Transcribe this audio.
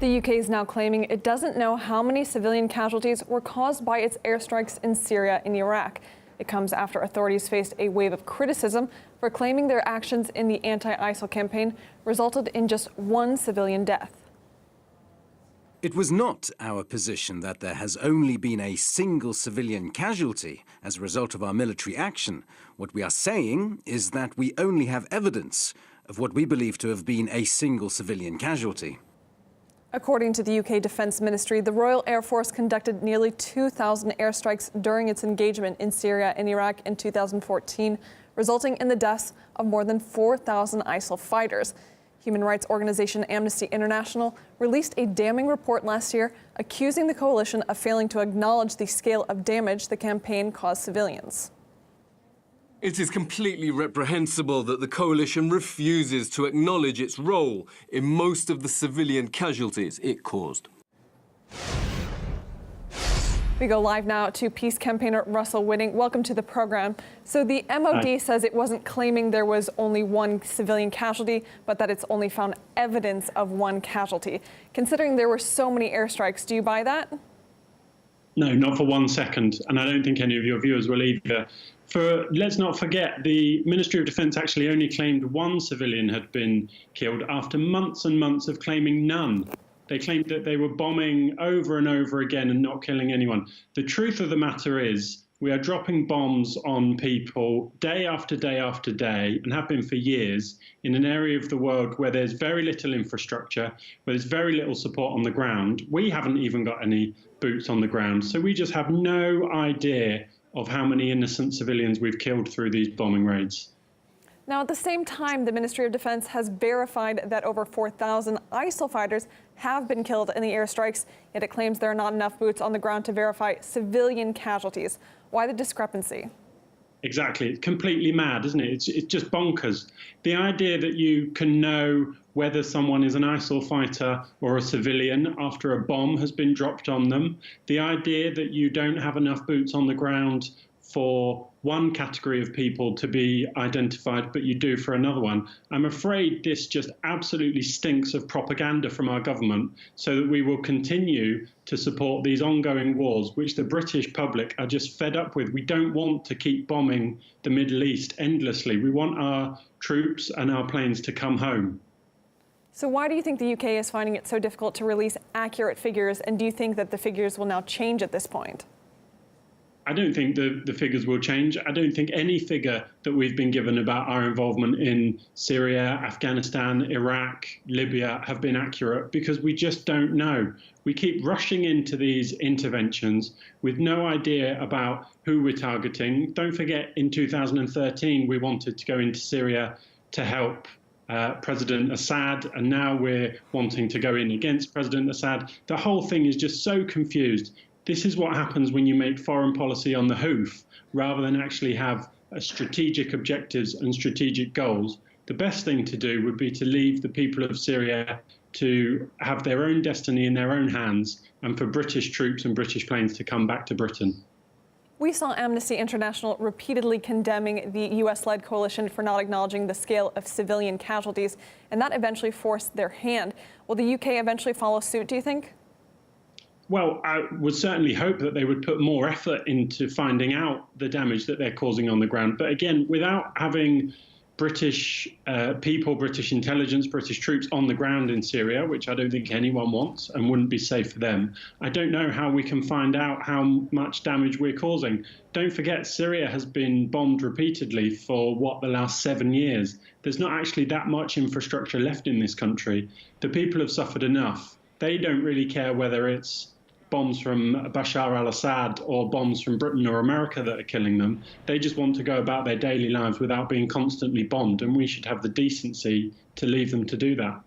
The UK is now claiming it doesn't know how many civilian casualties were caused by its airstrikes in Syria and Iraq. It comes after authorities faced a wave of criticism for claiming their actions in the anti-ISIL campaign resulted in just one civilian death. It was not our position that there has only been a single civilian casualty as a result of our military action. What we are saying is that we only have evidence of what we believe to have been a single civilian casualty. According to the UK Defence Ministry, the Royal Air Force conducted nearly 2,000 airstrikes during its engagement in Syria and Iraq in 2014, resulting in the deaths of more than 4,000 ISIL fighters. Human rights organization Amnesty International released a damning report last year accusing the coalition of failing to acknowledge the scale of damage the campaign caused civilians. It is completely reprehensible that the coalition refuses to acknowledge its role in most of the civilian casualties it caused. We go live now to peace campaigner Russell Whitting. Welcome to the program. So the MOD says it wasn't claiming there was only one civilian casualty, but that it's only found evidence of one casualty. Considering there were so many airstrikes, do you buy that? No, not for 1 second. And I don't think any of your viewers will either. Let's not forget, the Ministry of Defence actually only claimed one civilian had been killed after months and months of claiming none. They claimed that they were bombing over and over again and not killing anyone. The truth of the matter is we are dropping bombs on people day after day after day, and have been for years, in an area of the world where there's very little infrastructure, where there's very little support on the ground. We haven't even got any boots on the ground, so we just have no idea of how many innocent civilians we've killed through these bombing raids. Now, at the same time, the Ministry of Defence has verified that over 4,000 ISIL fighters have been killed in the airstrikes, yet it claims there are not enough boots on the ground to verify civilian casualties. Why the discrepancy? Exactly. It's completely mad, isn't it? It's just bonkers. The idea that you can know whether someone is an ISIL fighter or a civilian after a bomb has been dropped on them, the idea that you don't have enough boots on the ground for one category of people to be identified, but you do for another one. I'm afraid this just absolutely stinks of propaganda from our government, so that we will continue to support these ongoing wars, which the British public are just fed up with. We don't want to keep bombing the Middle East endlessly. We want our troops and our planes to come home. So why do you think the UK is finding it so difficult to release accurate figures, and do you think that the figures will now change at this point? I don't think the figures will change. I don't think any figure that we've been given about our involvement in Syria, Afghanistan, Iraq, Libya have been accurate, because we just don't know. We keep rushing into these interventions with no idea about who we're targeting. Don't forget, in 2013, we wanted to go into Syria to help President Assad, and now we're wanting to go in against President Assad. The whole thing is just so confused. This is what happens when you make foreign policy on the hoof, rather than actually have strategic objectives and strategic goals. The best thing to do would be to leave the people of Syria to have their own destiny in their own hands, and for British troops and British planes to come back to Britain. We saw Amnesty International repeatedly condemning the US-led coalition for not acknowledging the scale of civilian casualties, and that eventually forced their hand. Will the UK eventually follow suit, do you think? Well, I would certainly hope that they would put more effort into finding out the damage that they're causing on the ground. But again, without having British people, British intelligence, British troops on the ground in Syria, which I don't think anyone wants and wouldn't be safe for them, I don't know how we can find out how much damage we're causing. Don't forget, Syria has been bombed repeatedly for, the last 7 years. There's not actually that much infrastructure left in this country. The people have suffered enough. They don't really care whether it's bombs from Bashar al-Assad or bombs from Britain or America that are killing them. They just want to go about their daily lives without being constantly bombed, and we should have the decency to leave them to do that.